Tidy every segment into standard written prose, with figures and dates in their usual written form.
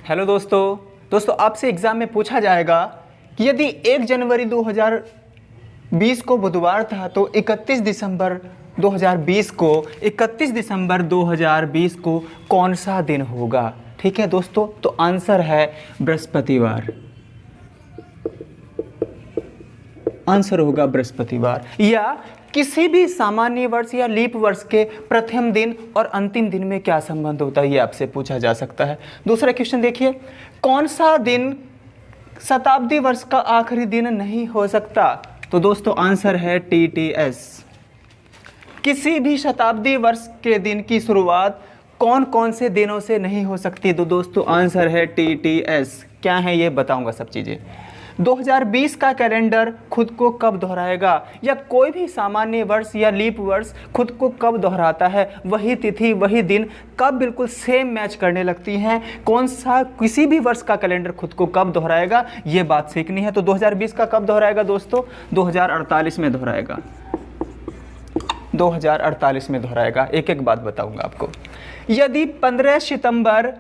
Hello दोस्तों आपसे exam में पूछा जाएगा कि यदि 1 जनवरी 2020 को बुधवार था तो 31 दिसंबर 2020 को कौन सा दिन होगा। ठीक है दोस्तों, तो आंसर है बृहस्पतिवार। आंसर होगा बृहस्पतिवार। या किसी भी सामान्य वर्ष या लीप वर्ष के प्रथम दिन और अंतिम दिन में क्या संबंध होता है, ये आपसे पूछा जा सकता है। दूसरा क्वेश्चन देखिए, कौन सा दिन शताब्दी वर्ष का आखिरी दिन नहीं हो सकता। तो दोस्तों आंसर है TTS। किसी भी शताब्दी वर्ष के दिन की शुरुआत कौन कौन से दिनों से नहीं हो सकती। तो दोस्तों आंसर है TTS। क्या है ये बताऊंगा सब चीज़ें। 2020 का कैलेंडर खुद को कब दोहराएगा, या कोई भी सामान्य वर्ष या लीप वर्ष खुद को कब दोहराता है, वही तिथि वही दिन कब बिल्कुल सेम मैच करने लगती हैं। कौन सा किसी भी वर्ष का कैलेंडर खुद को कब दोहराएगा, ये बात सीखनी है। तो 2020 का कब दोहराएगा दोस्तों, 2048 में दोहराएगा। 2048 में दोहराएगा। एक एक बात बताऊंगा आपको। यदि 15 सितंबर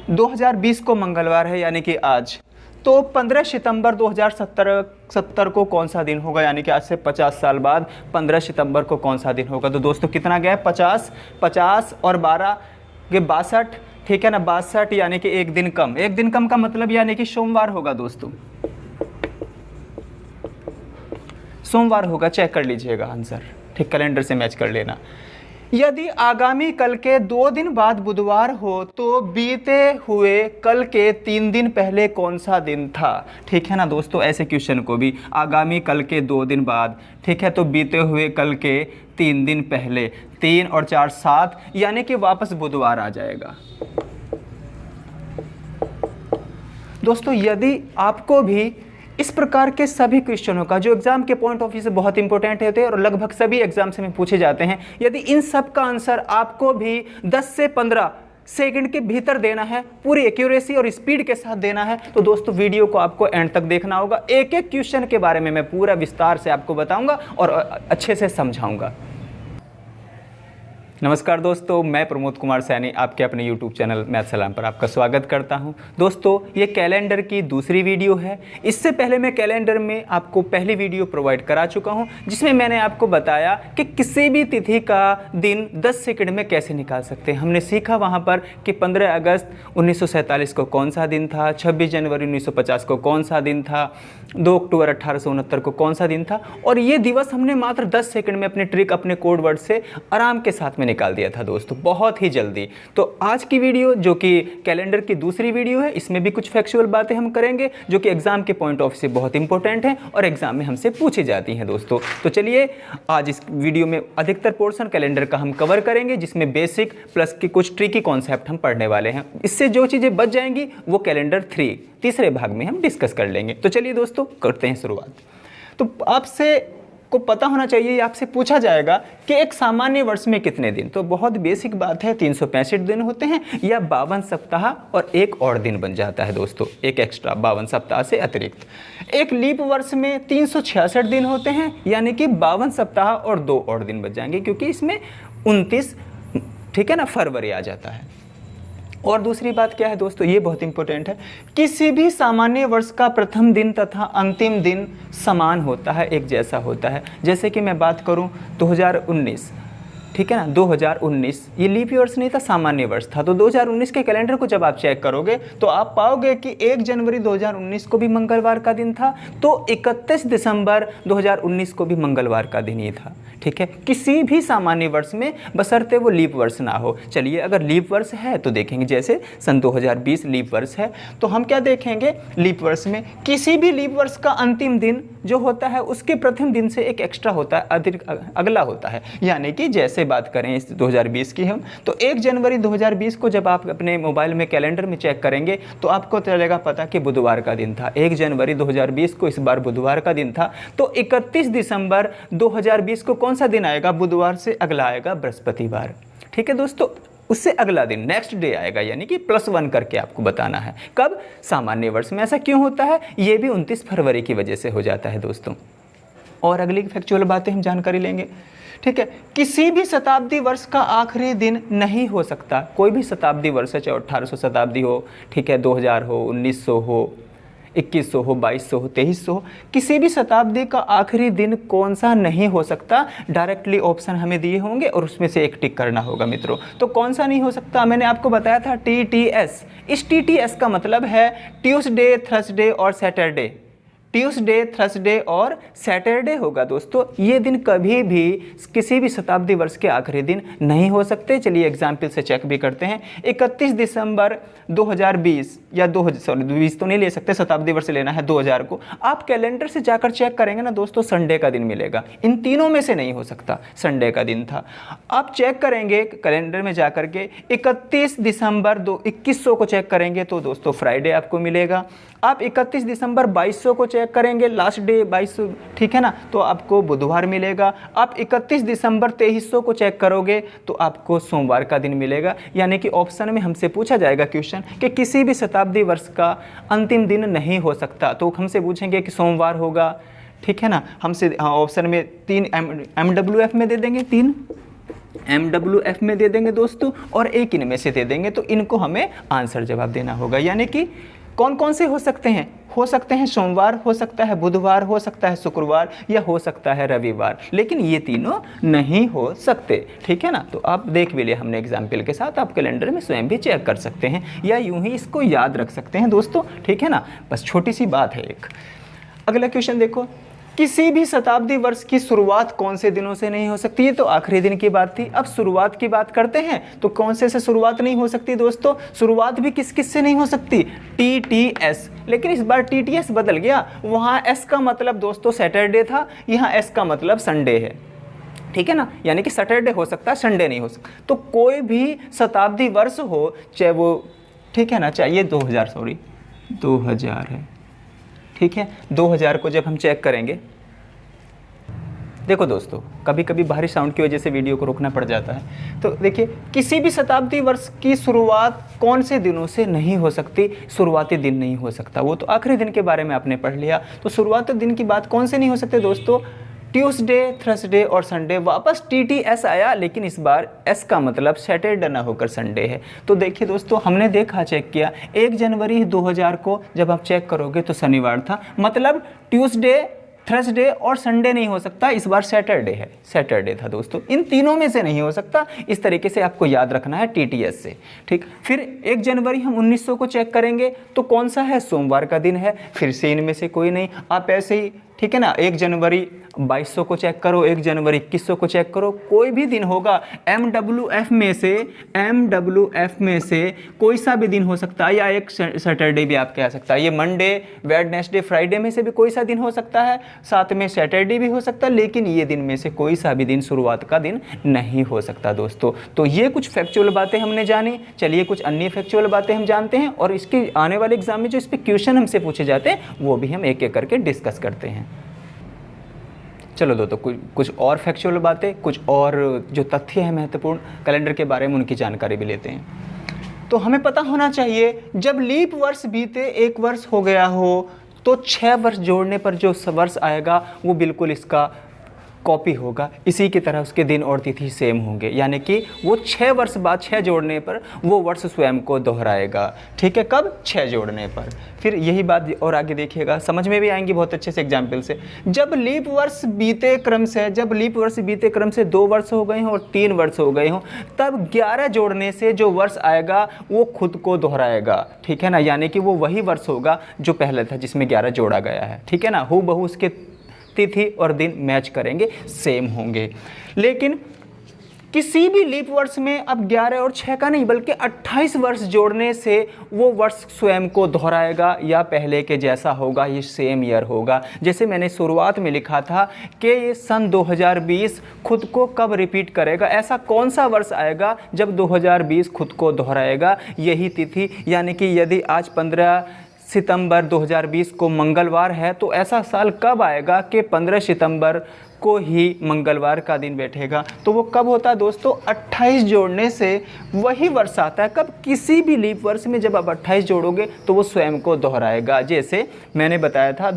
2020 को मंगलवार है यानी कि आज, तो 15 सितंबर 2070 को कौन सा दिन होगा, यानी कि आज से 50 साल बाद 15 सितंबर को कौन सा दिन होगा। तो दोस्तों कितना गया, 50 और 12 ये 62। ठीक है ना, 62 यानी कि एक दिन कम। एक दिन कम का मतलब यानी कि सोमवार होगा दोस्तों, सोमवार होगा। चेक कर लीजिएगा आंसर, ठीक, कैलेंडर से मैच कर लेना। यदि आगामी कल के 2 दिन बाद बुधवार हो तो बीते हुए कल के 3 दिन पहले कौन सा दिन था। ठीक है ना दोस्तों, ऐसे क्वेश्चन को भी आगामी कल के 2 दिन बाद, ठीक है, तो बीते हुए कल के 3 दिन पहले, 3 और 4 7, यानी कि वापस बुधवार आ जाएगा। दोस्तों यदि आपको भी इस प्रकार के सभी क्वेश्चनों का जो एग्जाम के पॉइंट ऑफ व्यू से बहुत इंपॉर्टेंट होते हैं और लगभग सभी एग्जाम से में पूछे जाते हैं, यदि इन सब का आंसर आपको भी 10 से 15 सेकंड के भीतर देना है, पूरी एक्यूरेसी और स्पीड के साथ देना है, तो दोस्तों वीडियो को आपको एंड तक देखना होगा। एक एक क्वेश्चन के बारे में मैं पूरा विस्तार से आपको बताऊंगा और अच्छे से समझाऊंगा। नमस्कार दोस्तों, मैं प्रमोद कुमार सैनी आपके अपने YouTube चैनल मैथ सलाम पर आपका स्वागत करता हूं। दोस्तों ये कैलेंडर की दूसरी वीडियो है। इससे पहले मैं कैलेंडर में आपको पहली वीडियो प्रोवाइड करा चुका हूं, जिसमें मैंने आपको बताया कि किसी भी तिथि का दिन 10 सेकंड में कैसे निकाल सकते हैं। हमने सीखा वहां पर कि 15 अगस्त 1947 को कौन सा दिन था, 26 जनवरी 1950 को कौन सा दिन था, 2 अक्टूबर 1869 को कौन सा दिन था, और ये दिवस हमने मात्र 10 सेकंड में अपने ट्रिक, अपने कोड वर्ड से आराम के साथ में निकाल दिया था दोस्तों, बहुत ही जल्दी। तो आज की वीडियो जो कि कैलेंडर की दूसरी वीडियो है, इसमें भी कुछ फैक्चुअल बातें हम करेंगे जो कि एग्जाम के पॉइंट ऑफ से बहुत इंपॉर्टेंट हैं और एग्जाम में हमसे पूछी जाती हैं दोस्तों। तो चलिए आज इस वीडियो में अधिकतर पोर्शन कैलेंडर का हम कवर करेंगे, जिसमें बेसिक प्लस के कुछ ट्रिकी कॉन्सेप्ट हम पढ़ने वाले हैं। इससे जो चीज़ें बच जाएंगी वो कैलेंडर 3 तीसरे भाग में हम डिस्कस कर लेंगे। तो चलिए दोस्तों करते हैं शुरुआत। तो आपसे को पता होना चाहिए, आपसे पूछा जाएगा कि एक सामान्य वर्ष में कितने दिन। तो बहुत बेसिक बात है, 365 दिन होते हैं या 52 सप्ताह और एक और दिन बन जाता है दोस्तों, एक एक्स्ट्रा 52 सप्ताह से अतिरिक्त। एक लीप वर्ष में 366 दिन होते हैं, यानी कि 52 सप्ताह और 2 और दिन बच जाएंगे, क्योंकि इसमें 29, ठीक है ना, फरवरी आ जाता है। और दूसरी बात क्या है दोस्तों, ये बहुत इंपॉर्टेंट है, किसी भी सामान्य वर्ष का प्रथम दिन तथा अंतिम दिन समान होता है, एक जैसा होता है। जैसे कि मैं बात करूं 2019, ठीक है ना, 2019 ये लीप वर्ष नहीं था, सामान्य वर्ष था। तो 2019 के कैलेंडर को जब आप चेक करोगे तो आप पाओगे कि 1 जनवरी 2019 को भी मंगलवार का दिन था, तो 31 दिसंबर 2019 को भी मंगलवार का दिन ही था। ठीक है, किसी भी सामान्य वर्ष में, बशर्ते वो लीप वर्ष ना हो। चलिए अगर लीप वर्ष है तो देखेंगे, जैसे सन 2020 लीप वर्ष है, तो हम क्या देखेंगे, लीप वर्ष में किसी भी लीप वर्ष का अंतिम दिन जो होता है उसके प्रथम दिन से एक एक्स्ट्रा होता है, अतिरिक्त अगला होता है। यानी कि जैसे बात करें इस 2020 की हम, तो 1 जनवरी 2020 को जब आप अपने मोबाइल में कैलेंडर में चेक करेंगे तो आपको चलेगा पता कि बुधवार का दिन था। 1 जनवरी 2020 को इस बार बुधवार का दिन था। तो 31 दिसंबर 2020 को कौन सा दिन आएगा, बुधवार से अगला आएगा बृहस्पतिवार। ठीक है दोस्तों, उससे अगला दिन नेक्स्ट डे आएगा, यानी कि +1 करके आपको बताना है। कब, सामान्य वर्ष में। ऐसा क्यों होता है, ये भी 29 फरवरी की वजह से हो जाता है दोस्तों। और अगली फैक्चुअल बातें हम जानकारी लेंगे। ठीक है, किसी भी शताब्दी वर्ष का आखिरी दिन नहीं हो सकता। कोई भी शताब्दी वर्ष है, चाहे 1800 शताब्दी हो, ठीक है, 2000 हो, 1900 हो, 2100 हो, 2200 हो, 2300 हो, किसी भी शताब्दी का आखिरी दिन कौन सा नहीं हो सकता। डायरेक्टली ऑप्शन हमें दिए होंगे और उसमें से एक टिक करना होगा मित्रों। तो कौन सा नहीं हो सकता, मैंने आपको बताया था TTS। इस TTS का मतलब है ट्यूसडे, थर्सडे और सैटरडे। ट्यूसडे, थर्सडे और सैटरडे होगा दोस्तों। ये दिन कभी भी किसी भी शताब्दी वर्ष के आखिरी दिन नहीं हो सकते। चलिए एग्जाम्पल से चेक भी करते हैं। 31 दिसंबर 2020 या 20 तो नहीं ले सकते, शताब्दी वर्ष लेना है 2000 को। आप कैलेंडर से जाकर चेक करेंगे ना दोस्तों, संडे का दिन मिलेगा। इन तीनों में से नहीं हो सकता, संडे का दिन था। आप चेक करेंगे कैलेंडर में जाकर के 31 दिसंबर 2100 को चेक करेंगे तो दोस्तों फ्राइडे आपको मिलेगा। आप 31 दिसंबर 2200 को चेक करेंगे, लास्ट डे 2200, ठीक है ना, तो आपको बुधवार मिलेगा। आप 31 दिसंबर 2300 को चेक करोगे तो आपको सोमवार का दिन मिलेगा। यानी कि ऑप्शन में हमसे पूछा जाएगा क्वेश्चन कि किसी भी शताब्दी वर्ष का अंतिम दिन नहीं हो सकता, तो हमसे पूछेंगे कि सोमवार होगा, ठीक है ना। हमसे ऑप्शन में 3 MWF में दे देंगे, 3 MWF में दे देंगे दोस्तों, और एक इनमें से दे देंगे। तो इनको हमें आंसर जवाब देना होगा। यानी कि कौन कौन से हो सकते हैं? हो सकते हैं सोमवार, हो सकता है बुधवार, हो सकता है शुक्रवार, या हो सकता है रविवार, लेकिन ये तीनों नहीं हो सकते। ठीक है ना। तो आप देख भी लिया हमने एग्जाम्पल के साथ, आप कैलेंडर में स्वयं भी चेक कर सकते हैं या यूं ही इसको याद रख सकते हैं दोस्तों। ठीक है ना, बस छोटी सी बात है एक। अगला क्वेश्चन देखो, किसी भी शताब्दी वर्ष की शुरुआत कौन से दिनों से नहीं हो सकती? ये तो आखिरी दिन की बात थी। अब शुरुआत की बात करते हैं तो कौन से शुरुआत नहीं हो सकती दोस्तों? शुरुआत भी किस किस से नहीं हो सकती? TTS। लेकिन इस बार TTS बदल गया। वहाँ S का मतलब दोस्तों सैटरडे था, यहाँ S का मतलब संडे है। ठीक है ना, यानी कि सैटरडे हो सकता है, संडे नहीं हो सकता। तो कोई भी शताब्दी वर्ष हो, चाहे वो, ठीक है ना, चाहिए 2000 है, ठीक है। 2000 को जब हम चेक करेंगे, देखो दोस्तों कभी कभी बाहरी साउंड की वजह से वीडियो को रोकना पड़ जाता है। तो देखिए, किसी भी शताब्दी वर्ष की शुरुआत कौन से दिनों से नहीं हो सकती? शुरुआती दिन नहीं हो सकता। वो तो आखिरी दिन के बारे में आपने पढ़ लिया। तो शुरुआती दिन की बात कौन से नहीं हो सकते दोस्तों? ट्यूसडे, थर्सडे और संडे। वापस TTS आया, लेकिन इस बार S का मतलब सैटरडे ना होकर संडे है। तो देखिए दोस्तों, हमने देखा, चेक किया, 1 जनवरी 2000 को जब आप चेक करोगे तो शनिवार था, मतलब ट्यूसडे, थर्सडे और संडे नहीं हो सकता। इस बार सैटरडे है, सैटरडे था दोस्तों। इन तीनों में से नहीं हो सकता। इस तरीके से आपको याद रखना है TTS से। ठीक, फिर 1 जनवरी हम 1900 को चेक करेंगे तो कौन सा है? सोमवार का दिन है। फिर से इनमें से कोई नहीं। आप ऐसे ही, ठीक है ना, 1 जनवरी 2200 को चेक करो, 1 जनवरी 2100 को चेक करो, कोई भी दिन होगा। MWF में से कोई सा भी दिन हो सकता है, या एक सैटरडे भी आप कह सकता है। ये मंडे, वेडनेसडे, फ्राइडे में से भी कोई सा दिन हो सकता है, साथ में सैटरडे भी हो सकता है, लेकिन ये दिन में से कोई सा भी दिन शुरुआत का दिन नहीं हो सकता दोस्तों। तो ये कुछ फैक्चुअल बातें हमने जानी। चलिए कुछ अन्य फैक्चुअल बातें हम जानते हैं, और इसके आने वाले एग्जाम में जो इस पर क्वेश्चन हमसे पूछे जाते हैं वो भी हम एक एक करके डिस्कस करते हैं। चलो दोस्तों, कुछ और फैक्चुअल बातें, कुछ और जो तथ्य हैं महत्वपूर्ण कैलेंडर के बारे में, उनकी जानकारी भी लेते हैं। तो हमें पता होना चाहिए, जब लीप वर्ष बीते 1 वर्ष हो गया हो तो 6 वर्ष जोड़ने पर जो वर्ष आएगा वो बिल्कुल इसका कॉपी होगा। इसी की तरह उसके दिन और तिथि सेम होंगे, यानी कि वो 6 वर्ष बाद 6 जोड़ने पर वो वर्ष स्वयं को दोहराएगा। ठीक है, कब? 6 जोड़ने पर। फिर यही बात और आगे देखिएगा, समझ में भी आएंगी बहुत अच्छे से एग्जाम्पल से। जब लीप वर्ष बीते क्रम से 2 वर्ष हो गए हों और 3 वर्ष हो गए हों, तब 11 जोड़ने से जो वर्ष आएगा वो खुद को दोहराएगा। ठीक है ना, यानी कि वो वही वर्ष होगा जो पहले था, जिसमें 11 जोड़ा गया है। ठीक है ना, हूबहू उसके तिथि और दिन मैच करेंगे, सेम होंगे। लेकिन किसी भी लीप वर्ष में अब 11 और 6 का नहीं, बल्कि 28 वर्ष जोड़ने से वो वर्ष स्वयं को दोहराएगा, या पहले के जैसा होगा, ये सेम ईयर होगा। जैसे मैंने शुरुआत में लिखा था कि ये सन 2020 खुद को कब रिपीट करेगा, ऐसा कौन सा वर्ष आएगा जब 2020 खुद को दोहराएगा? यही तिथि, यानी कि यदि आज 15 सितंबर 2020 को मंगलवार है, तो ऐसा साल कब आएगा कि 15 सितंबर को ही मंगलवार का दिन बैठेगा? तो वो कब होता है दोस्तों? 28 जोड़ने से वही वर्ष आता है। कब? किसी भी लीप वर्ष में जब आप 28 जोड़ोगे तो वो स्वयं को दोहराएगा। जैसे मैंने बताया था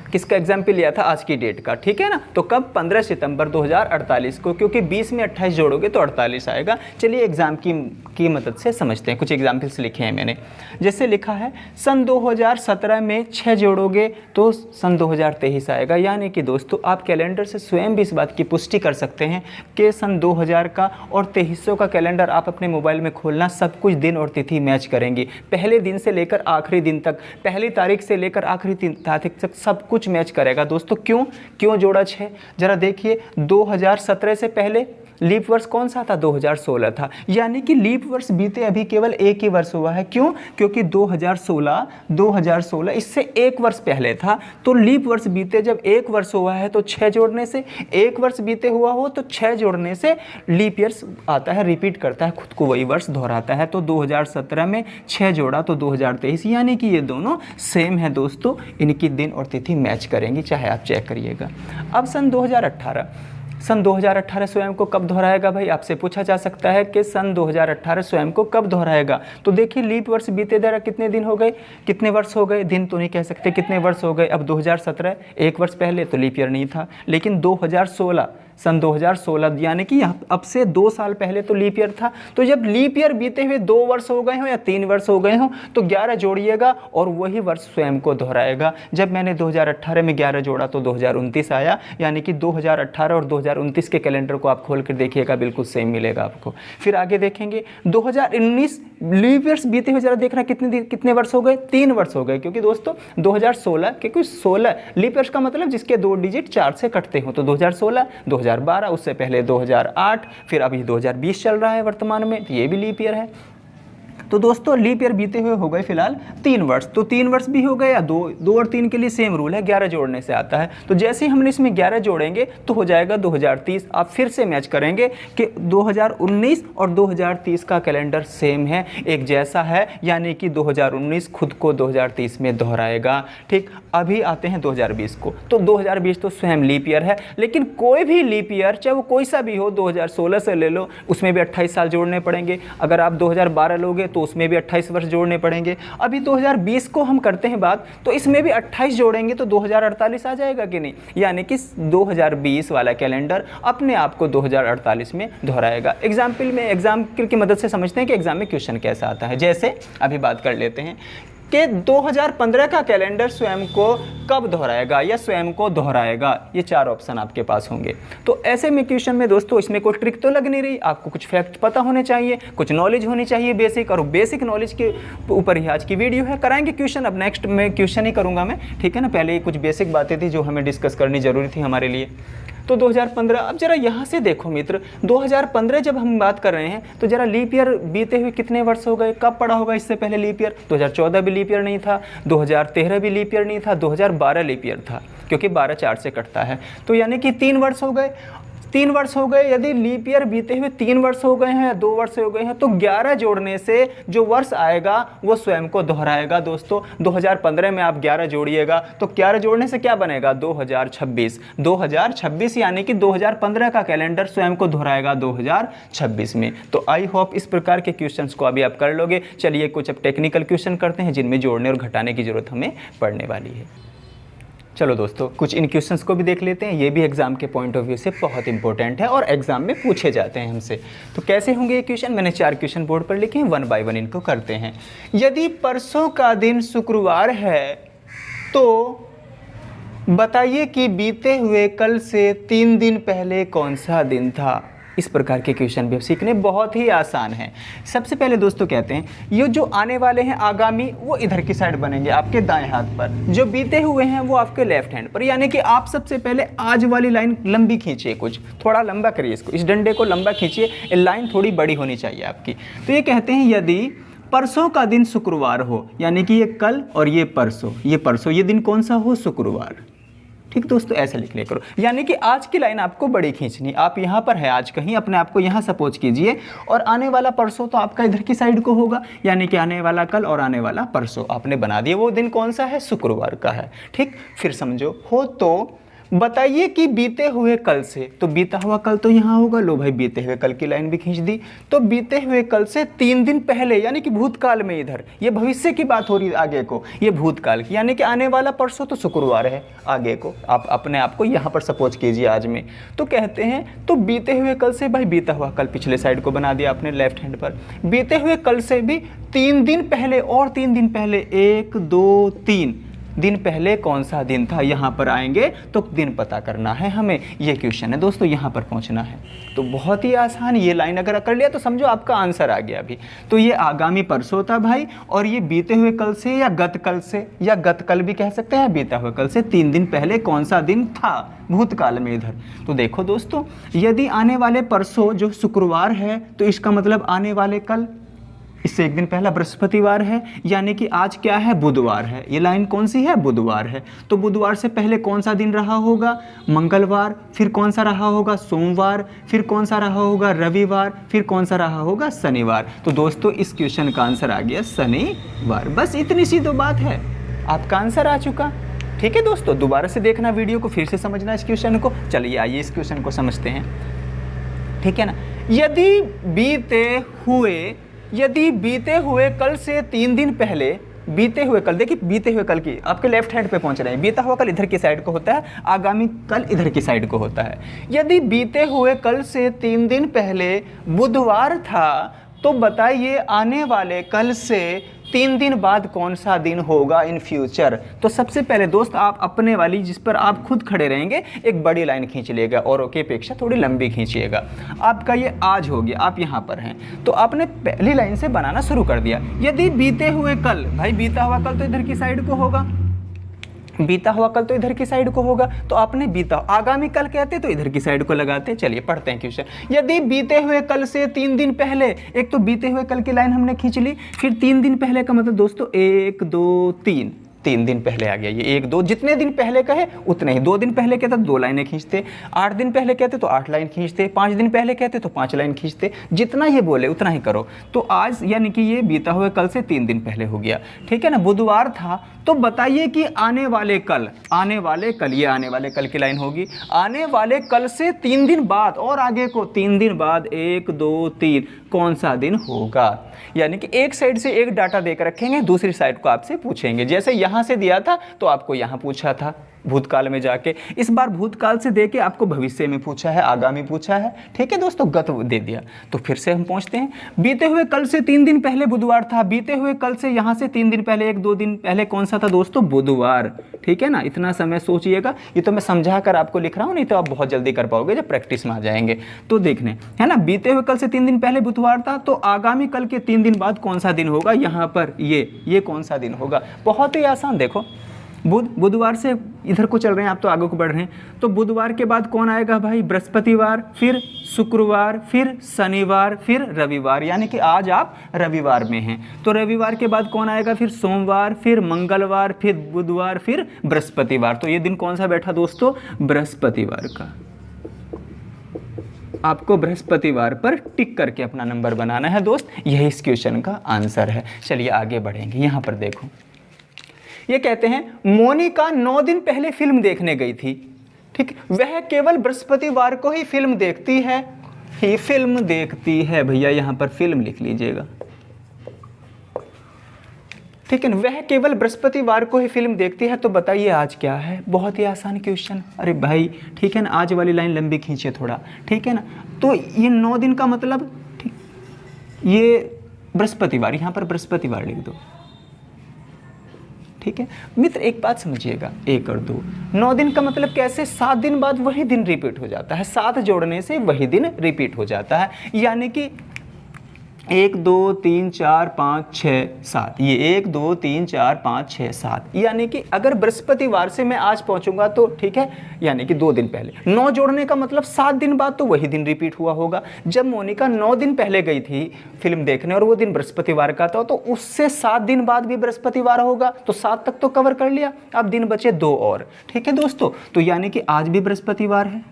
किसका एग्जाम्पल लिया था, आज की डेट का, ठीक है ना। तो कब, 15 सितंबर 2048 को, क्योंकि 20 में 28 जोड़ोगे तो 48 आएगा। चलिए एग्जाम की मदद से समझते हैं, कुछ एग्जाम्पल्स लिखे हैं मैंने। जैसे लिखा है सन 2017 में 6 जोड़ोगे तो सन 2023 आएगा। यानी कि दोस्तों आप कैलेंडर से स्वयं भी इस बात की पुष्टि कर सकते हैं कि सन 2000 का और 2300 का कैलेंडर आप अपने मोबाइल में खोलना, सब कुछ दिन और तिथि मैच करेंगे। पहले दिन से लेकर आखिरी दिन तक, पहली तारीख से लेकर आखिरी तारीख तक सब कुछ मैच करेगा दोस्तों। क्यों जोड़ा 6, जरा देखिए। 2017 से पहले लीप वर्ष कौन सा था, 2016 था। यानी कि लीप वर्ष बीते अभी केवल एक ही वर्ष हुआ है। क्यों, क्योंकि 2016 इससे एक वर्ष पहले था। तो लीप वर्ष बीते जब एक वर्ष हुआ है तो 6 जोड़ने से, एक वर्ष बीते हुआ हो तो 6 जोड़ने से लीप ईयर्स आता है, रिपीट करता है खुद को, वही वर्ष दोहराता है। तो 2017 में 6 जोड़ा तो 2023, यानी कि ये दोनों सेम है दोस्तों, इनकी दिन और तिथि मैच करेंगी, चाहे आप चेक करिएगा। अब सन 2018 स्वयं को कब दोहराएगा भाई, आपसे पूछा जा सकता है कि सन 2018 स्वयं को कब दोहराएगा। तो देखिए लीप वर्ष बीते द्वारा कितने दिन हो गए, कितने वर्ष हो गए, दिन तो नहीं कह सकते, कितने वर्ष हो गए। अब 2017 एक वर्ष पहले तो लीप ईयर नहीं था, लेकिन 2016 सन 2016 यानी कि अब से 2 साल पहले तो लीप ईयर था। तो जब लीप ईयर बीते हुए 2 वर्ष हो गए हों या 3 वर्ष हो गए हों तो 11 जोड़िएगा और वही वर्ष स्वयं को दोहराएगा। जब मैंने 2018 में 11 जोड़ा तो 2029 आया, यानी कि 2018 और 2029 के कैलेंडर को आप खोल कर देखिएगा, बिल्कुल सेम मिलेगा आपको। फिर आगे देखेंगे 2019 लीप ईयर्स बीते हुए, जरा देखना कितने वर्ष हो गए, 3 वर्ष हो गए। क्योंकि दोस्तों 2016 क्योंकि 16 लीप ईयर्स का मतलब जिसके 2 डिजिट 4 से कटते हो, तो 2016, 2012, उससे पहले 2008, फिर अभी 2020 चल रहा है वर्तमान में, तो ये भी लीप ईयर है। तो दोस्तों लीप ईयर बीते हुए हो गए फिलहाल 3 वर्ष, तो 3 वर्ष भी हो गए या 2 और 3 के लिए सेम रूल है, 11 जोड़ने से आता है। तो जैसे ही हमने इसमें 11 जोड़ेंगे तो हो जाएगा 2030। आप फिर से मैच करेंगे कि 2019 और 2030 का कैलेंडर सेम है, एक जैसा है, यानी कि 2019 खुद को 2030 में दोहराएगा। ठीक, अभी आते हैं 2020 को। तो 2020 तो स्वयं लीप ईयर है, लेकिन कोई भी लीप ईयर चाहे वो कोई सा भी हो, 2016 से ले लो, उसमें भी 28 साल जोड़ने पड़ेंगे। अगर आप 2012 लोगे तो उसमें भी 28 वर्ष जोड़ने पड़ेंगे। अभी 2020 को हम करते हैं बात, तो इसमें भी 28 जोड़ेंगे तो 2048 आ जाएगा कि नहीं, यानी कि 2020 वाला कैलेंडर अपने आप को 2048 में दोहराएगा। एग्जाम्पल की मदद से समझते हैं कि एग्जाम में क्वेश्चन कैसा आता है। जैसे अभी बात कर लेते हैं कि 2015 का कैलेंडर स्वयं को कब दोहराएगा या स्वयं को दोहराएगा, ये 4 ऑप्शन आपके पास होंगे। तो ऐसे में क्वेश्चन में दोस्तों इसमें कोई ट्रिक तो लग नहीं रही, आपको कुछ फैक्ट पता होने चाहिए, कुछ नॉलेज होनी चाहिए बेसिक, और बेसिक नॉलेज के ऊपर ही आज की वीडियो है। कराएंगे क्वेश्चन, अब नेक्स्ट में क्वेश्चन ही करूँगा मैं, ठीक है ना। पहले कुछ बेसिक बातें थी जो हमें डिस्कस करनी ज़रूरी थी हमारे लिए। तो 2015, अब जरा यहाँ से देखो मित्र, 2015 जब हम बात कर रहे हैं तो जरा लीप ईयर बीते हुए कितने वर्ष हो गए, कब पड़ा होगा इससे पहले लीप ईयर। 2014 भी लीप ईयर नहीं था, 2013 भी लीप ईयर नहीं था, 2012 लीप ईयर था, क्योंकि 12 4 से कटता है। तो यानी कि 3 वर्ष हो गए, 3 वर्ष हो गए। यदि लीप ईयर बीते हुए 3 वर्ष हो गए हैं या 2 वर्ष हो गए हैं तो 11 जोड़ने से जो वर्ष आएगा वो स्वयं को दोहराएगा। दोस्तों 2015 में आप 11 जोड़िएगा तो 11 जोड़ने से क्या बनेगा, 2026, यानी कि 2015 का कैलेंडर स्वयं को दोहराएगा 2026 में। तो आई होप इस प्रकार के क्वेश्चंस को अभी आप कर लोगे। चलिए कुछ अब टेक्निकल क्वेश्चन करते हैं जिनमें जोड़ने और घटाने की जरूरत हमें पड़ने वाली है। चलो दोस्तों कुछ इन क्वेश्चंस को भी देख लेते हैं, ये भी एग्जाम के पॉइंट ऑफ व्यू से बहुत इंपॉर्टेंट है और एग्जाम में पूछे जाते हैं हमसे। तो कैसे होंगे ये क्वेश्चन, मैंने 4 क्वेश्चन बोर्ड पर लिखे हैं, 1 बाय 1 इनको करते हैं। यदि परसों का दिन शुक्रवार है तो बताइए कि बीते हुए कल से 3 दिन पहले कौन सा दिन था। इस प्रकार के क्वेश्चन भी सीखने बहुत ही आसान है। सबसे पहले दोस्तों कहते हैं ये जो आने वाले हैं आगामी वो इधर की साइड बनेंगे आपके दाएं हाथ पर, जो बीते हुए हैं वो आपके लेफ्ट हैंड पर। यानी कि आप सबसे पहले आज वाली लाइन लंबी खींचिए, कुछ थोड़ा लंबा करिए इसको, इस डंडे को लंबा खींचिए, लाइन थोड़ी बड़ी होनी चाहिए आपकी। तो ये कहते हैं यदि परसों का दिन शुक्रवार हो, यानी कि ये कल और ये परसों, ये दिन कौन सा हो, शुक्रवार। ठीक दोस्तों ऐसे लिख लिया करो, यानी कि आज की लाइन आपको बड़ी खींचनी। आप यहाँ पर है आज कहीं, अपने आप को यहाँ सपोज कीजिए, और आने वाला परसों तो आपका इधर की साइड को होगा, यानी कि आने वाला कल और आने वाला परसों आपने बना दिया। वो दिन कौन सा है, शुक्रवार का है। ठीक, फिर समझो हो तो बताइए कि बीते हुए कल से, तो बीता हुआ कल तो यहाँ होगा, लो भाई बीते हुए कल की लाइन भी खींच दी। तो बीते हुए कल से 3 दिन पहले, यानी कि भूतकाल में, इधर ये भविष्य की बात हो रही है, आगे को ये भूतकाल की, यानी कि आने वाला परसों तो शुक्रवार है, आगे को आप अपने आप को यहाँ पर सपोज कीजिए आज में। तो कहते हैं तो बीते हुए कल से, भाई बीता हुआ कल पिछले साइड को बना दिया आपने लेफ्ट हैंड पर, बीते हुए कल से भी 3 दिन पहले और 3 दिन पहले, 1 2 3 दिन पहले कौन सा दिन था, यहाँ पर आएंगे तो दिन पता करना है हमें। ये क्वेश्चन है दोस्तों, यहाँ पर पहुँचना है। तो बहुत ही आसान, ये लाइन अगर कर लिया तो समझो आपका आंसर आ गया अभी। तो ये आगामी परसों था भाई, और ये बीते हुए कल से या गत कल से, या गत कल भी कह सकते हैं, बीता हुए कल से 3 दिन पहले कौन सा दिन था भूतकाल में इधर। तो देखो दोस्तों, यदि आने वाले परसों जो शुक्रवार है, तो इसका मतलब आने वाले कल, इससे 1 दिन पहला बृहस्पतिवार है, यानी कि आज क्या है, बुधवार है। ये लाइन कौन सी है, बुधवार है। तो बुधवार से पहले कौन सा दिन रहा होगा, मंगलवार, फिर कौन सा रहा होगा, सोमवार, फिर कौन सा रहा होगा, रविवार, फिर कौन सा रहा होगा, शनिवार। तो दोस्तों इस क्वेश्चन का आंसर आ गया शनिवार। बस इतनी सी तो बात है, आपका आंसर आ चुका। ठीक है दोस्तों, दोबारा से देखना वीडियो को, फिर से समझना इस क्वेश्चन को। चलिए आइए इस क्वेश्चन को समझते हैं, ठीक है ना। यदि बीते हुए कल से 3 दिन पहले, बीते हुए कल, देखिए बीते हुए कल की आपके लेफ्ट हैंड पे पहुंच रहे हैं, बीता हुआ कल इधर की साइड को होता है, आगामी कल इधर की साइड को होता है। यदि बीते हुए कल से 3 दिन पहले बुधवार था, तो बताइए आने वाले कल से 3 दिन बाद कौन सा दिन होगा इन फ्यूचर। तो सबसे पहले दोस्त आप अपने वाली, जिस पर आप खुद खड़े रहेंगे, एक बड़ी लाइन खींच लेगा, औरों की अपेक्षा थोड़ी लंबी खींचिएगा। आपका ये आज हो गया, आप यहाँ पर हैं, तो आपने पहली लाइन से बनाना शुरू कर दिया। यदि बीते हुए कल, भाई बीता हुआ कल तो इधर की साइड को होगा, बीता हुआ कल तो इधर की साइड को होगा, तो आपने बीता, आगामी कल कहते तो इधर की साइड को लगाते। चलिए पढ़ते हैं क्वेश्चन। यदि बीते हुए कल से 3 दिन पहले, एक तो बीते हुए कल की लाइन हमने खींच ली, फिर 3 दिन पहले का मतलब दोस्तों 1 2 3, 3 दिन पहले आ गया ये, 1 2, जितने दिन पहले कहे उतने ही। 2 दिन पहले कहते तो 2 लाइनें खींचते, 8 दिन पहले कहते तो 8 लाइन खींचते, 5 दिन पहले कहते तो 5 लाइन खींचते, जितना ये बोले उतना ही करो। तो आज यानी कि ये बीता हुए कल से 3 दिन पहले हो गया, ठीक है ना। बुधवार था, तो बताइए कि आने वाले कल, आने वाले कल, ये आने वाले कल की लाइन होगी, आने वाले कल से 3 दिन बाद और आगे को 3 दिन बाद, 1 2 3, कौन सा दिन होगा। यानी कि एक साइड से एक डाटा देकर रखेंगे, दूसरी साइड को आपसे पूछेंगे। जैसे यहाँ से दिया था तो आपको यहाँ पूछा था भूतकाल में जाके, इस बार भूतकाल से देके आपको भविष्य में पूछा है, आगामी पूछा है, ठीक है दोस्तों, गत दे दिया। तो फिर से हम पहुँचते हैं, बीते हुए कल से 3 दिन पहले बुधवार था, बीते हुए कल से यहाँ से 3 दिन पहले, 1 2 दिन पहले कौन सा था दोस्तों, बुधवार, ठीक है ना। इतना समय सोचिएगा, ये तो मैं समझा कर आपको लिख रहा हूँ, नहीं तो आप बहुत जल्दी कर पाओगे जब प्रैक्टिस में आ जाएंगे। तो देखने है ना, बीते हुए कल से 3 दिन पहले बुधवार था, तो आगामी कल के 3 दिन बाद कौन सा दिन होगा, यहाँ पर ये कौन सा दिन होगा। बहुत ही आसान, देखो बुधवार से इधर को चल रहे हैं आप, तो आगे को बढ़ रहे हैं, तो बुधवार के बाद कौन आएगा भाई, बृहस्पतिवार, फिर शुक्रवार, फिर शनिवार, फिर रविवार, यानी कि आज आप रविवार में हैं। तो रविवार के बाद कौन आएगा, फिर सोमवार, फिर मंगलवार, फिर बुधवार, फिर बृहस्पतिवार। तो ये दिन कौन सा बैठा दोस्तों, बृहस्पतिवार का। आपको बृहस्पतिवार पर टिक करके अपना नंबर बनाना है दोस्त, यही इस क्वेश्चन का आंसर है। चलिए आगे बढ़ेंगे, यहाँ पर देखो, ये कहते हैं मोनिका 9 दिन पहले फिल्म देखने गई थी, ठीक, वह केवल बृहस्पतिवार को ही फिल्म देखती है, भैया यहाँ पर फिल्म लिख लीजिएगा, ठीक है ना। वह केवल बृहस्पतिवार को ही फिल्म देखती है, तो बताइए आज क्या है। बहुत ही आसान क्वेश्चन, अरे भाई ठीक है ना, आज वाली लाइन लंबी खींचे थोड़ा, ठीक है ना। तो ये 9 दिन का मतलब, ठीक, ये बृहस्पतिवार, यहाँ पर बृहस्पतिवार लिख दो, ठीक है मित्र। एक बात समझिएगा, 1 और 2, 9 दिन का मतलब कैसे, 7 दिन बाद वही दिन रिपीट हो जाता है, 7 जोड़ने से वही दिन रिपीट हो जाता है, यानी कि 1 2 3 4 5 6 7, ये 1 2 3 4 5 6 7, यानी कि अगर बृहस्पतिवार से मैं आज पहुंचूंगा तो ठीक है, यानी कि 2 दिन पहले, 9 जोड़ने का मतलब 7 दिन बाद तो वही दिन रिपीट हुआ होगा। जब मोनिका 9 दिन पहले गई थी फिल्म देखने और वो दिन बृहस्पतिवार का था, तो उससे 7 दिन बाद भी बृहस्पतिवार होगा, तो 7 तक तो कवर कर लिया, अब दिन बचे 2 और, ठीक है दोस्तों। तो यानी कि आज भी बृहस्पतिवार है,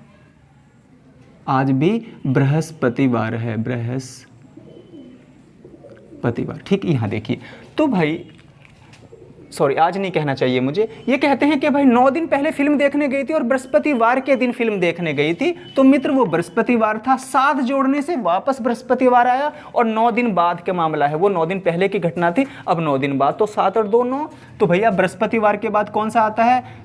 आज भी बृहस्पतिवार है, बृहस्पतिवार, ठीक। यहाँ देखिए, तो भाई सॉरी आज नहीं कहना चाहिए मुझे, ये कहते हैं कि भाई 9 दिन पहले फिल्म देखने गई थी और बृहस्पतिवार के दिन फिल्म देखने गई थी, तो मित्र वो बृहस्पतिवार था, 7 जोड़ने से वापस बृहस्पतिवार आया और 9 दिन बाद का मामला है, वो 9 दिन पहले की घटना थी, अब 9 दिन बाद, तो 7 और 2 9, तो भैया बृहस्पतिवार के बाद कौन सा आता है?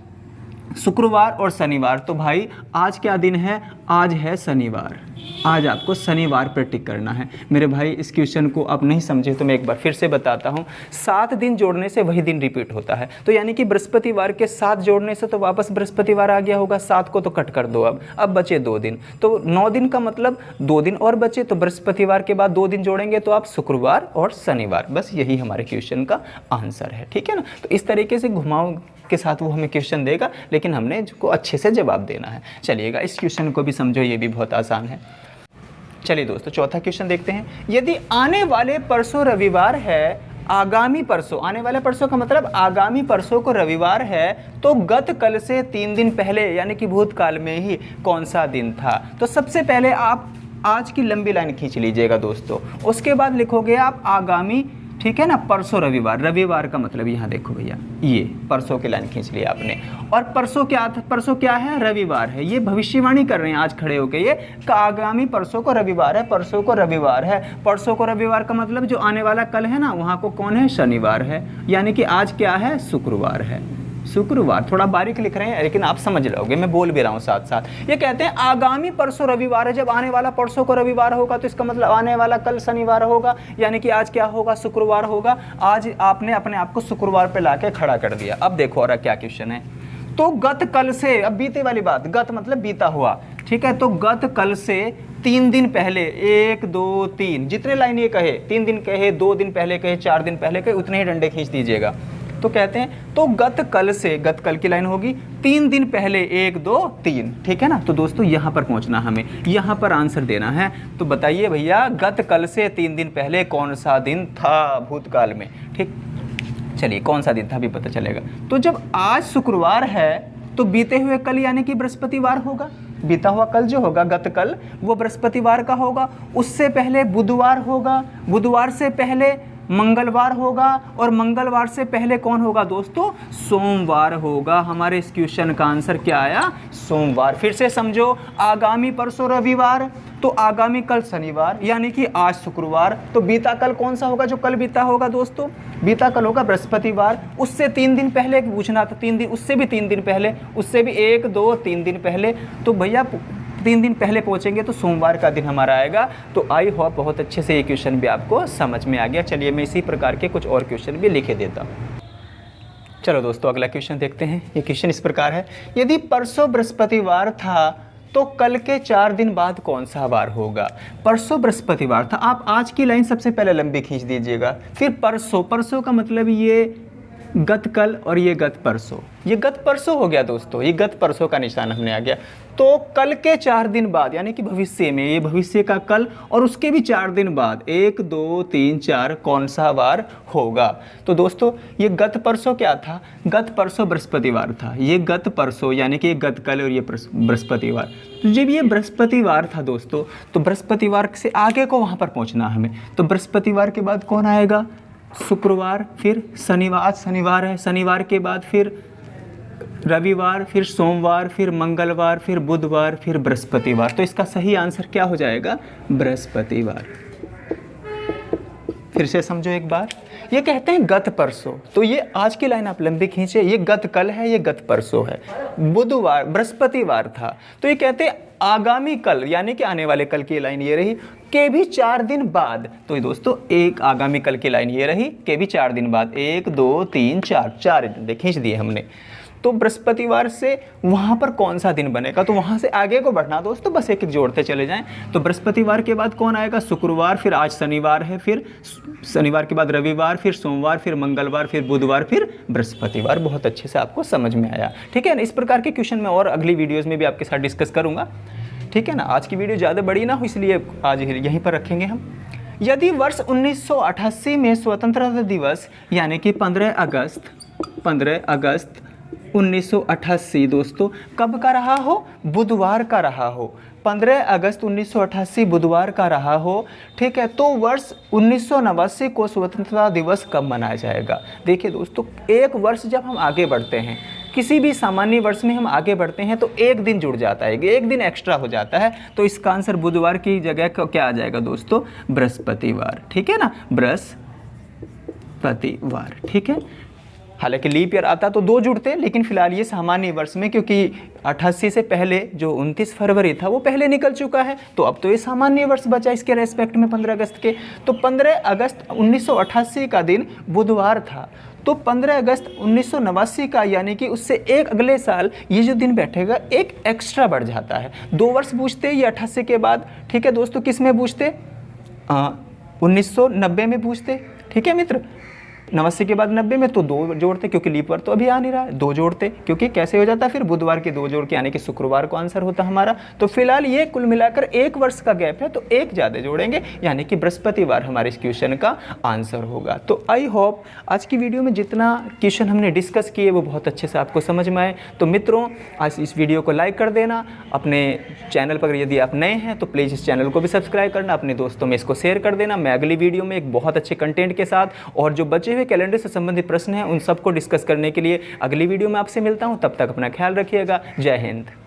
शुक्रवार और शनिवार। तो भाई आज क्या दिन है? आज है शनिवार। आज आपको शनिवार पर टिक करना है। मेरे भाई इस क्वेश्चन को आप नहीं समझे तो मैं एक बार फिर से बताता हूँ। 7 दिन जोड़ने से वही दिन रिपीट होता है, तो यानी कि बृहस्पतिवार के 7 जोड़ने से तो वापस बृहस्पतिवार आ गया होगा, 7 को तो कट कर दो, अब बचे 2 दिन, तो 9 दिन का मतलब 2 दिन और बचे, तो बृहस्पतिवार के बाद 2 दिन जोड़ेंगे तो आप शुक्रवार और शनिवार, बस यही हमारे क्वेश्चन का आंसर है। ठीक है ना? तो इस तरीके से घुमाव के साथ वो हमें क्वेश्चन देगा, लेकिन हमने इसको अच्छे से जवाब देना है। चलिएगा इस क्वेश्चन को भी समझो, ये भी बहुत आसान है। चलिए दोस्तों चौथा क्वेश्चन देखते हैं। यदि आने वाले परसों रविवार है, आगामी परसों, आने वाले परसों का मतलब आगामी परसों को रविवार है, तो गत कल से 3 दिन पहले यानी कि भूतकाल में ही कौन सा दिन था? तो सबसे पहले आप आज की लंबी लाइन खींच लीजिएगा दोस्तों, उसके बाद लिखोगे आप आगामी, ठीक है ना, परसों रविवार, रविवार का मतलब यहाँ देखो भैया, ये परसों की लाइन खींच लिया आपने, और परसों क्या था? परसों क्या है? रविवार है। ये भविष्यवाणी कर रहे हैं आज खड़े होके, ये आगामी परसों को रविवार है, परसों को रविवार है, परसों को रविवार का मतलब जो आने वाला कल है ना, वहाँ को कौन है? शनिवार है, यानी कि आज क्या है? शुक्रवार है। शुक्रवार, थोड़ा बारीक लिख रहे हैं लेकिन आप समझ लोगे, मैं बोल भी रहा हूँ साथ साथ। ये कहते हैं आगामी परसों रविवार है, जब आने वाला परसों को रविवार होगा तो इसका मतलब आने वाला कल शनिवार होगा, यानी कि आज क्या होगा? शुक्रवार होगा। आज आपने अपने आप को शुक्रवार पे लाके खड़ा कर दिया। अब देखो और क्या क्वेश्चन है। तो गत कल से, अब बीते वाली बात, गत मतलब बीता हुआ, ठीक है, तो गत कल से 3 दिन पहले, 1 2 3 जितने लाइन ये कहे, 3 दिन कहे, 2 दिन पहले कहे, 4 दिन पहले कहे, उतने ही डंडे खींच दीजिएगा। तो कहते हैं तो गत कल से, गत कल की लाइन होगी 3 दिन पहले, 1 2 3, ठीक है ना? तो दोस्तों यहाँ पर पहुँचना, हमें यहाँ पर आंसर देना है। तो बताइए भैया गत कल से 3 दिन पहले कौन सा दिन था भूतकाल में? ठीक, चलिए कौन सा दिन था भी पता चलेगा। तो जब आज शुक्रवार है तो बीते हुए कल यानी कि बृहस्पतिवार होगा, बीता हुआ कल जो होगा गत कल वो बृहस्पतिवार का होगा, उससे पहले बुधवार होगा, बुधवार से पहले मंगलवार होगा, और मंगलवार से पहले कौन होगा दोस्तों? सोमवार होगा। हमारे इस क्वेश्चन का आंसर क्या आया? सोमवार। फिर से समझो, आगामी परसों रविवार, तो आगामी कल शनिवार, यानी कि आज शुक्रवार, तो बीता कल कौन सा होगा? जो कल बीता होगा दोस्तों, बीता कल होगा बृहस्पतिवार। उससे 3 दिन पहले पूछना था, 3 दिन, उससे भी 3 दिन पहले, उससे भी 1 2 3 दिन पहले, तो भैया 3 दिन पहले पहुंचेंगे तो सोमवार का दिन हमारा आएगा। तो आई होप बहुत अच्छे से ये क्वेश्चन भी आपको समझ में आ गया। चलिए मैं इसी प्रकार के कुछ और क्वेश्चन भी लिखे देता हूँ। चलो दोस्तों अगला क्वेश्चन देखते हैं। ये क्वेश्चन इस प्रकार है, यदि परसों बृहस्पतिवार था तो कल के 4 दिन बाद कौन सा वार होगा? परसों बृहस्पतिवार था, आप आज की लाइन सबसे पहले लंबी खींच दीजिएगा, फिर परसों, परसों का मतलब ये गत कल और ये गत परसों, ये गत परसों हो गया दोस्तों, ये गत परसों का निशान हमने आ गया। तो कल के 4 दिन बाद यानी कि भविष्य में, ये भविष्य का कल और उसके भी 4 दिन बाद 1 2 3 4 कौन सा वार होगा? तो दोस्तों ये गत परसों क्या था? गत परसों बृहस्पतिवार था, ये गत परसों यानी कि गत कल और ये बृहस्पतिवार। तो जब ये बृहस्पतिवार था दोस्तों, तो बृहस्पतिवार से आगे को वहाँ पर पहुँचना हमें, तो बृहस्पतिवार के बाद कौन आएगा? शुक्रवार, फिर शनिवार, आज शनिवार है, शनिवार के बाद फिर रविवार, फिर सोमवार, फिर मंगलवार, फिर बुधवार, फिर बृहस्पतिवार। तो इसका सही आंसर क्या हो जाएगा? बृहस्पतिवार। फिर से समझो एक बार, ये कहते हैं गत परसों, तो ये आज की लाइन आप लंबी खींचे, ये गत कल है, ये गत परसों है, बुधवार बृहस्पतिवार था, तो ये कहते हैं आगामी कल यानी कि आने वाले कल की लाइन ये रही, के भी 4 दिन बाद। तो ये दोस्तों एक आगामी कल की लाइन ये रही, के भी 4 दिन बाद, 1 2 3 4 4 डंडे खींच दिए हमने। तो बृहस्पतिवार से वहाँ पर कौन सा दिन बनेगा? तो वहाँ से आगे को बढ़ना दोस्तों, बस एक एक जोड़ते चले जाएं। तो बृहस्पतिवार के बाद कौन आएगा? शुक्रवार, फिर आज शनिवार है, फिर शनिवार के बाद रविवार, फिर सोमवार, फिर मंगलवार, फिर बुधवार, फिर बृहस्पतिवार। बहुत अच्छे से आपको समझ में आया, ठीक है ना? इस प्रकार के क्वेश्चन मैं और अगली वीडियोज़ में भी आपके साथ डिस्कस करूँगा, ठीक है ना? आज की वीडियो ज़्यादा बड़ी ना हो इसलिए आज यहीं पर रखेंगे हम। यदि वर्ष 1988 में स्वतंत्रता दिवस यानी कि 15 अगस्त 1988 दोस्तों कब का रहा हो? बुधवार का रहा हो। 15 अगस्त 1988 बुधवार का रहा हो, ठीक है, तो वर्ष 1989 को स्वतंत्रता दिवस कब मनाया जाएगा। देखिए दोस्तों, एक वर्ष जब हम आगे बढ़ते हैं, किसी भी सामान्य वर्ष में हम आगे बढ़ते हैं तो एक दिन जुड़ जाता है, एक दिन एक्स्ट्रा हो जाता है। तो इसका आंसर बुधवार की जगह क्या आ जाएगा दोस्तों, बृहस्पतिवार, ठीक है ना, बृहस्पतिवार, ठीक है। हालांकि लीप ईयर आता तो 2 जुड़ते, लेकिन फिलहाल ये सामान्य वर्ष में, क्योंकि 88 से पहले जो 29 फरवरी था वो पहले निकल चुका है, तो अब तो ये सामान्य वर्ष बचा इसके रेस्पेक्ट में 15 अगस्त के। तो 15 अगस्त 1988 का दिन बुधवार था, तो 15 अगस्त 1989 का यानी कि उससे एक अगले साल ये जो दिन बैठेगा एक एक्स्ट्रा बढ़ जाता है। 2 वर्ष पूछते ये 88 के बाद, ठीक है दोस्तों, किस में पूछते, 1990 में पूछते, ठीक है मित्र, 89 के बाद 90 में, तो 2 जोड़ते, क्योंकि लीप वर्ष तो अभी आ नहीं रहा है, 2 जोड़ते, क्योंकि कैसे हो जाता है फिर बुधवार के 2 जोड़ के, यानी कि शुक्रवार को आंसर होता हमारा। तो फिलहाल ये कुल मिलाकर 1 वर्ष का गैप है, तो 1 ज़्यादा जोड़ेंगे, यानी कि बृहस्पतिवार हमारे इस क्वेश्चन का आंसर होगा। तो आई होप आज की वीडियो में जितना क्वेश्चन हमने डिस्कस किए वो बहुत अच्छे से आपको समझ में आए। तो मित्रों, आज इस वीडियो को लाइक कर देना, अपने चैनल पर यदि आप नए हैं तो प्लीज़ इस चैनल को भी सब्सक्राइब करना, अपने दोस्तों में इसको शेयर कर देना। मैं अगली वीडियो में एक बहुत अच्छे कंटेंट के साथ और जो बचे हुए कैलेंडर से संबंधित प्रश्न हैं उन सबको डिस्कस करने के लिए अगली वीडियो में आपसे मिलता हूं। तब तक अपना ख्याल रखिएगा। जय हिंद।